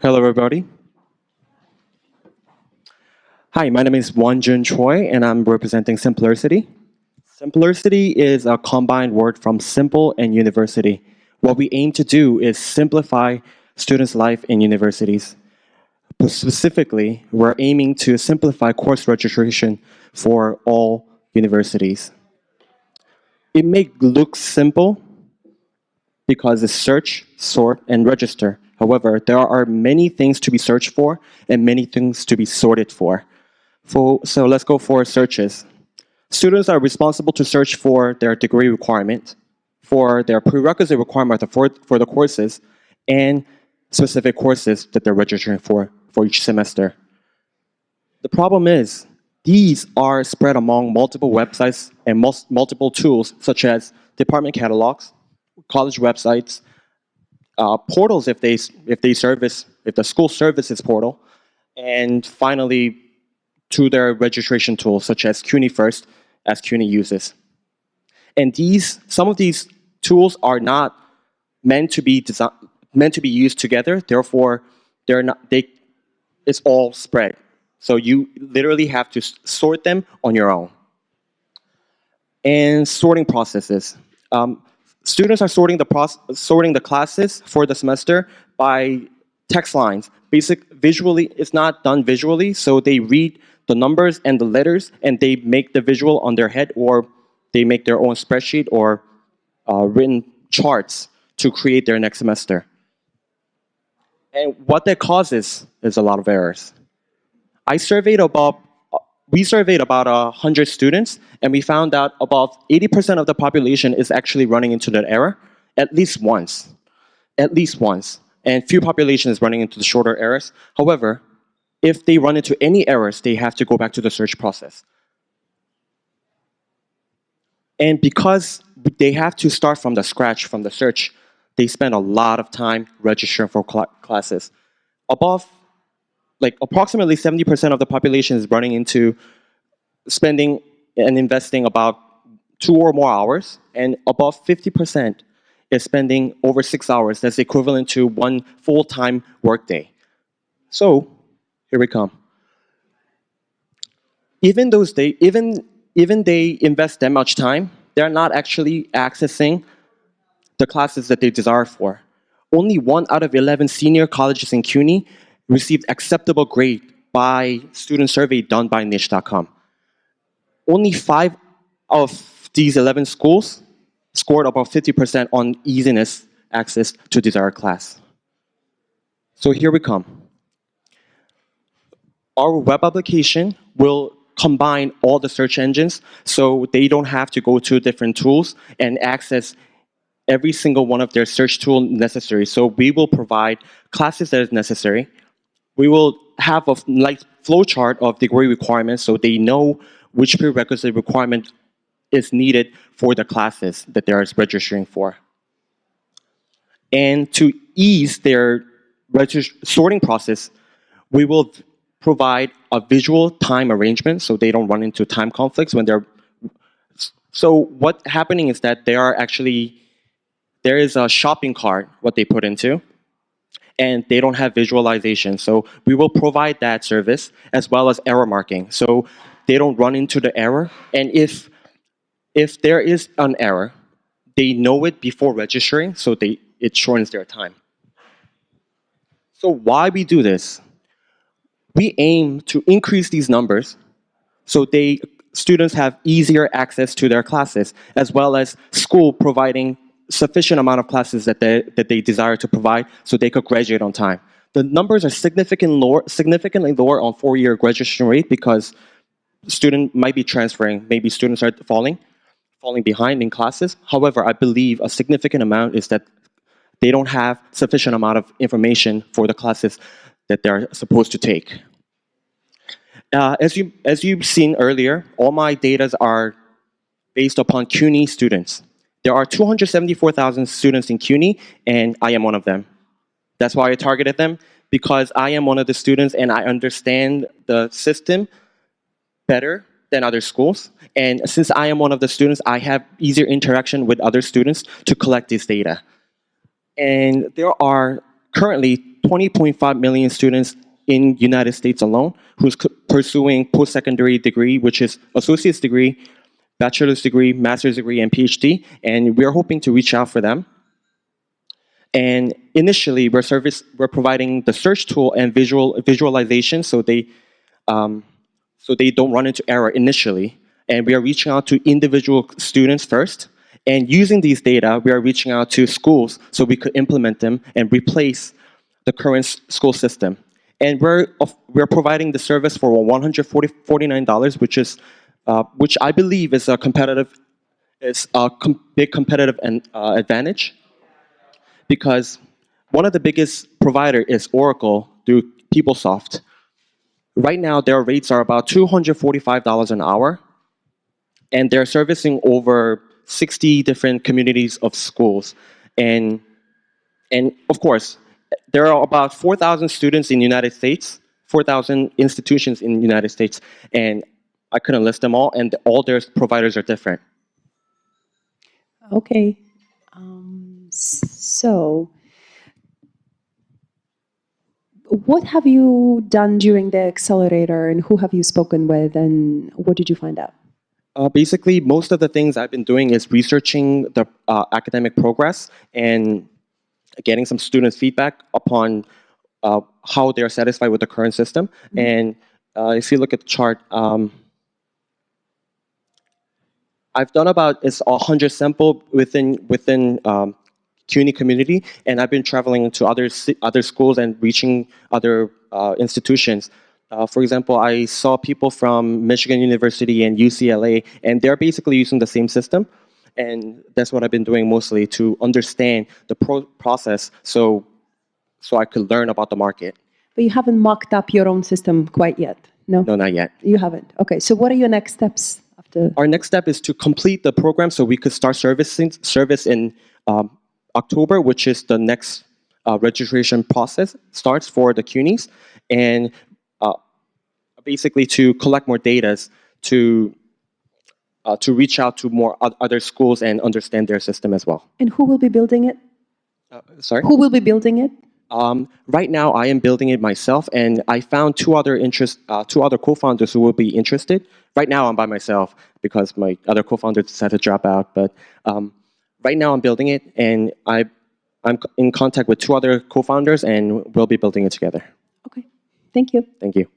Hello, everybody. Hi, my name is Wonjun Choi, and I'm representing Simplersity. Simplersity is a combined word from simple and university. What we aim to do is simplify students' life in universities. Specifically, we're aiming to simplify course registration for all universities. It may look simple because it's search, sort, and register. However, there are many things to be searched for and many things to be sorted for. So let's go for searches. Students are responsible to search for their degree requirement, for their prerequisite requirement for the courses, and specific courses that they're registering for each semester. The problem is, these are spread among multiple websites and multiple tools, such as department catalogs, college websites, portals if the school services portal, and finally to their registration tools such as CUNY First, as CUNY uses. And some of these tools are not meant to be used together. Therefore, it's all spread. So you literally have to sort them on your own. And sorting processes. Students are sorting the classes for the semester by text lines. Visually, it's not done visually, so they read the numbers and the letters, and they make the visual on their head, or they make their own spreadsheet or written charts to create their next semester. And what that causes is a lot of errors. We surveyed about 100 students, and we found out about 80% of the population is actually running into that error at least once. At least once. And few population is running into the shorter errors. However, if they run into any errors, they have to go back to the search process. And because they have to start from the scratch, from the search, they spend a lot of time registering for classes. Approximately 70% of the population is running into spending and investing about 2 or more hours, and above 50% is spending over 6 hours. That's equivalent to one full-time workday. So here we come. Even they invest that much time, they're not actually accessing the classes that they desire for. Only 1 out of 11 senior colleges in CUNY received acceptable grade by student survey done by niche.com. Only 5 of these 11 schools scored about 50% on easiness access to desired class. So here we come. Our web application will combine all the search engines, so they don't have to go to different tools and access every single one of their search tool necessary. So we will provide classes that is necessary. We will have a flow chart of degree requirements, so they know which prerequisite requirement is needed for the classes that they are registering for. And to ease their sorting process, we will provide a visual time arrangement so they don't run into time conflicts when they're... So what's happening is that there is a shopping cart, what they put into, and they don't have visualization. So we will provide that service as well as error marking. So they don't run into the error. And if there is an error, they know it before registering, so it shortens their time. So why we do this? We aim to increase these numbers so students have easier access to their classes, as well as school providing sufficient amount of classes that they desire to provide so they could graduate on time. The numbers are significantly lower on 4-year graduation rate because student might be transferring. Maybe students are falling behind in classes. However, I believe a significant amount is that they don't have sufficient amount of information for the classes that they're supposed to take. As you've seen earlier, all my data are based upon CUNY students. There are 274,000 students in CUNY, and I am one of them. That's why I targeted them, because I am one of the students and I understand the system better than other schools. And since I am one of the students, I have easier interaction with other students to collect this data. And there are currently 20.5 million students in United States alone who's pursuing post-secondary degree, which is associate's degree, bachelor's degree, master's degree, and PhD, and we're hoping to reach out for them. And initially, we're providing the search tool and visualization, so they don't run into error initially. And we are reaching out to individual students first. And using these data, we are reaching out to schools so we could implement them and replace the current school system. And we're providing the service for $149, which I believe is a big competitive advantage, because one of the biggest provider is Oracle through PeopleSoft. Right now, their rates are about $245 an hour, and they're servicing over 60 different communities of schools. And of course, there are about 4,000 students in the United States, 4,000 institutions in the United States, and I couldn't list them all, and all their providers are different. Okay. So, what have you done during the accelerator, and who have you spoken with, and what did you find out? Basically, most of the things I've been doing is researching the academic progress and getting some student feedback upon how they're satisfied with the current system. Mm-hmm. And if you look at the chart, I've done about 100 sample within CUNY community, and I've been traveling to other schools and reaching other institutions. For example, I saw people from Michigan University and UCLA, and they're basically using the same system. And that's what I've been doing mostly, to understand the process so I could learn about the market. But you haven't mocked up your own system quite yet, no? No, not yet. You haven't. Okay, so what are your next steps after? Our next step is to complete the program so we could start service in October, which is the next registration process starts for the CUNYs, and basically to collect more data to reach out to more other schools and understand their system as well. And who will be building it? Sorry? Who will be building it? Right now, I am building it myself, and I found two other co-founders who will be interested. Right now, I'm by myself because my other co-founder decided to drop out. But right now, I'm building it, and I'm in contact with two other co-founders, and we'll be building it together. Okay. Thank you. Thank you.